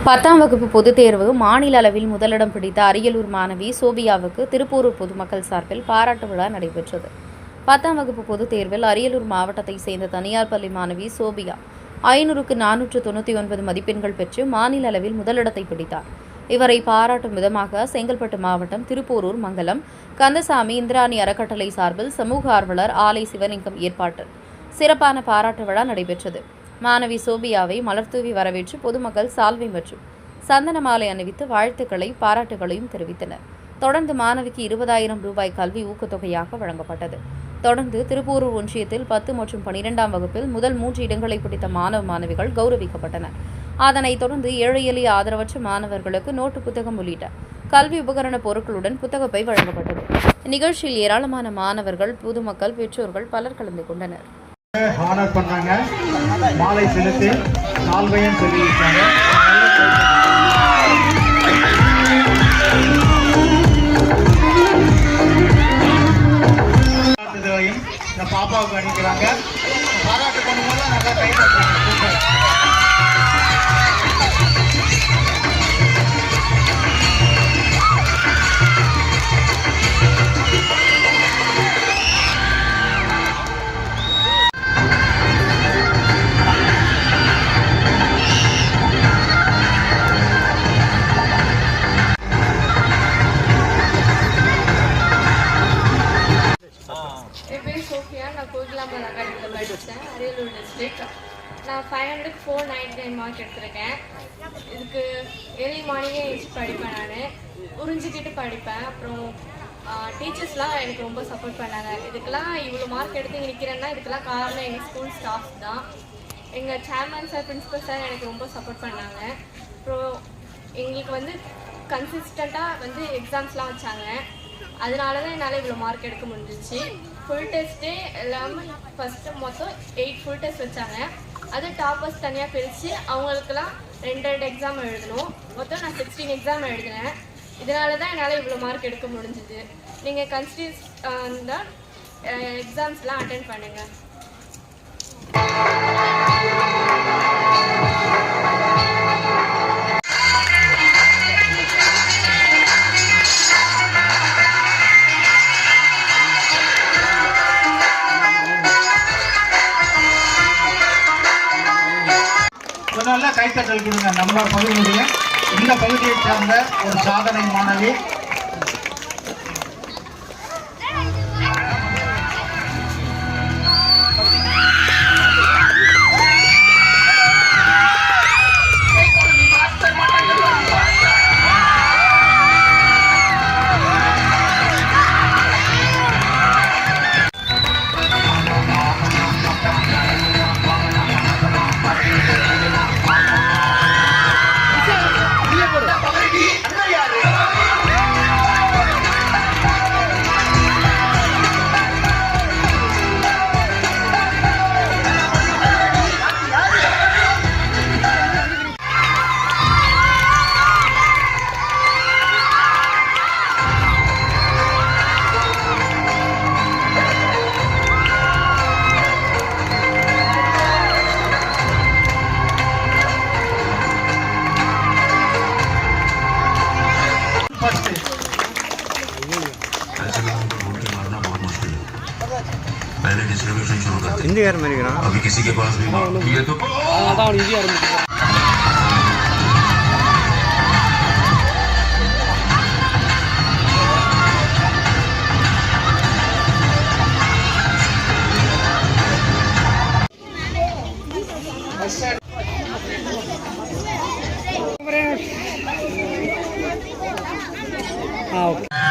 10ஆம் வகுப்பு பொதுத் தேர்வு மாநில அளவில் முதலிடம் பிடித்த அரியலூர் மாணவி சோபியாவுக்கு திருப்பூரூர் பொதுமக்கள் சார்பில் பாராட்டு விழா நடைபெற்றது. 10ஆம் வகுப்பு பொதுத் தேர்வில் அரியலூர் மாவட்டத்தைச் சேர்ந்த தனியார் பள்ளி மாணவி சோபியா 500க்கு 499 மதிப்பெண்கள் பெற்று மாநில அளவில் முதலிடத்தை பிடித்தார். இவரை பாராட்டும் விதமாக செங்கல்பட்டு மாவட்டம் திருப்பூரூர் மங்கலம் கந்தசாமி இந்திராணி அறக்கட்டளை சார்பில் சமூக ஆர்வலர் ஆலை சிவலிங்கம் ஏற்பாட்டில் சிறப்பான பாராட்டு விழா நடைபெற்றது. மாணவி சோபியாவை மலர்தூவி வரவேற்று பொதுமக்கள் சால்வை மற்றும் சந்தன மாலை அணிவித்து வாழ்த்துக்களை பாராட்டுகளையும் தெரிவித்தனர். தொடர்ந்து மாணவிக்கு 20,000 ரூபாய் கல்வி ஊக்கத்தொகையாக வழங்கப்பட்டது. தொடர்ந்து திருப்பூரூர் ஒன்றியத்தில் 10 மற்றும் 12ஆம் வகுப்பில் முதல் 3 இடங்களை பிடித்த மாணவிகள் கௌரவிக்கப்பட்டனர். அதனைத் தொடர்ந்து ஏழை எளிய ஆதரவற்ற மாணவர்களுக்கு நோட்டு புத்தகம் உள்ளிட்ட கல்வி உபகரண பொருட்களுடன் புத்தகப்பை வழங்கப்பட்டது. இந்நிகழ்ச்சியில் ஏராளமான மாணவர்கள், பொதுமக்கள், பெற்றோர்கள் பலர் கலந்து கொண்டனர். ஆனர் பண்ணாங்க, மாலை செலுத்தி சால்வையும் தெரிவித்தாங்க. இந்த பாப்பாவுக்கு அணிக்கிறாங்க. பாராட்டு பண்ணும்போது நல்லா கை தட்டுறாங்க. நான் கோகிலாம்பல் அகாடமியில் படித்தேன், அரியலூர் டிஸ்ட்ரிக்ட். நான் 500க்கு 499 மார்க் எடுத்திருக்கேன். இதுக்கு ஏர்லி மார்னிங்கே எழுந்து படிப்பேன், நான் புரிஞ்சுக்கிட்டு படிப்பேன். அப்புறம் டீச்சர்ஸ்லாம் எனக்கு ரொம்ப சப்போர்ட் பண்ணாங்க. இதுக்கெல்லாம் இவ்வளோ மார்க் எடுத்து நிற்கிறேன்னா இதுக்கெல்லாம் காரணம் எங்கள் ஸ்கூல் ஸ்டாஃப் தான். எங்கள் சேர்மன் சார், பிரின்ஸிபல் சார் எனக்கு ரொம்ப சப்போர்ட் பண்ணாங்க. அப்புறம் எங்களுக்கு கன்சிஸ்டண்ட்டாக எக்ஸாம்ஸ்லாம் வச்சாங்க. அதனால தான் என்னால் இவ்வளோ மார்க் எடுக்க முடிஞ்சிச்சு. ஃபுல் டெஸ்ட்டே எல்லாமே ஃபஸ்ட்டு மொத்தம் 8 ஃபுல் டெஸ்ட் வச்சாங்க. அது டாப்பர்ஸ் தனியாக பிரித்து அவங்களுக்கெல்லாம் 2 எக்ஸாம் எழுதணும். மொத்தம் நான் 16 எக்ஸாம் எழுதினேன். இதனால தான் என்னால் இவ்வளோ மார்க் எடுக்க முடிஞ்சுது. நீங்கள் கன்சிடர்ஸ் தான் எக்ஸாம்ஸ்லாம் அட்டென்ட் பண்ணுங்கள். நல்ல கைத்தட்டல் கொடுங்க. நம்ம பகுதியுடைய இந்த பகுதியைச் சேர்ந்த ஒரு சாதனை மாணவி पहले डिस्ट्रीब्यूशन शुरू करते हिंदी यार मेरी ना अभी किसी के पास भी ये तो हाँ ओके.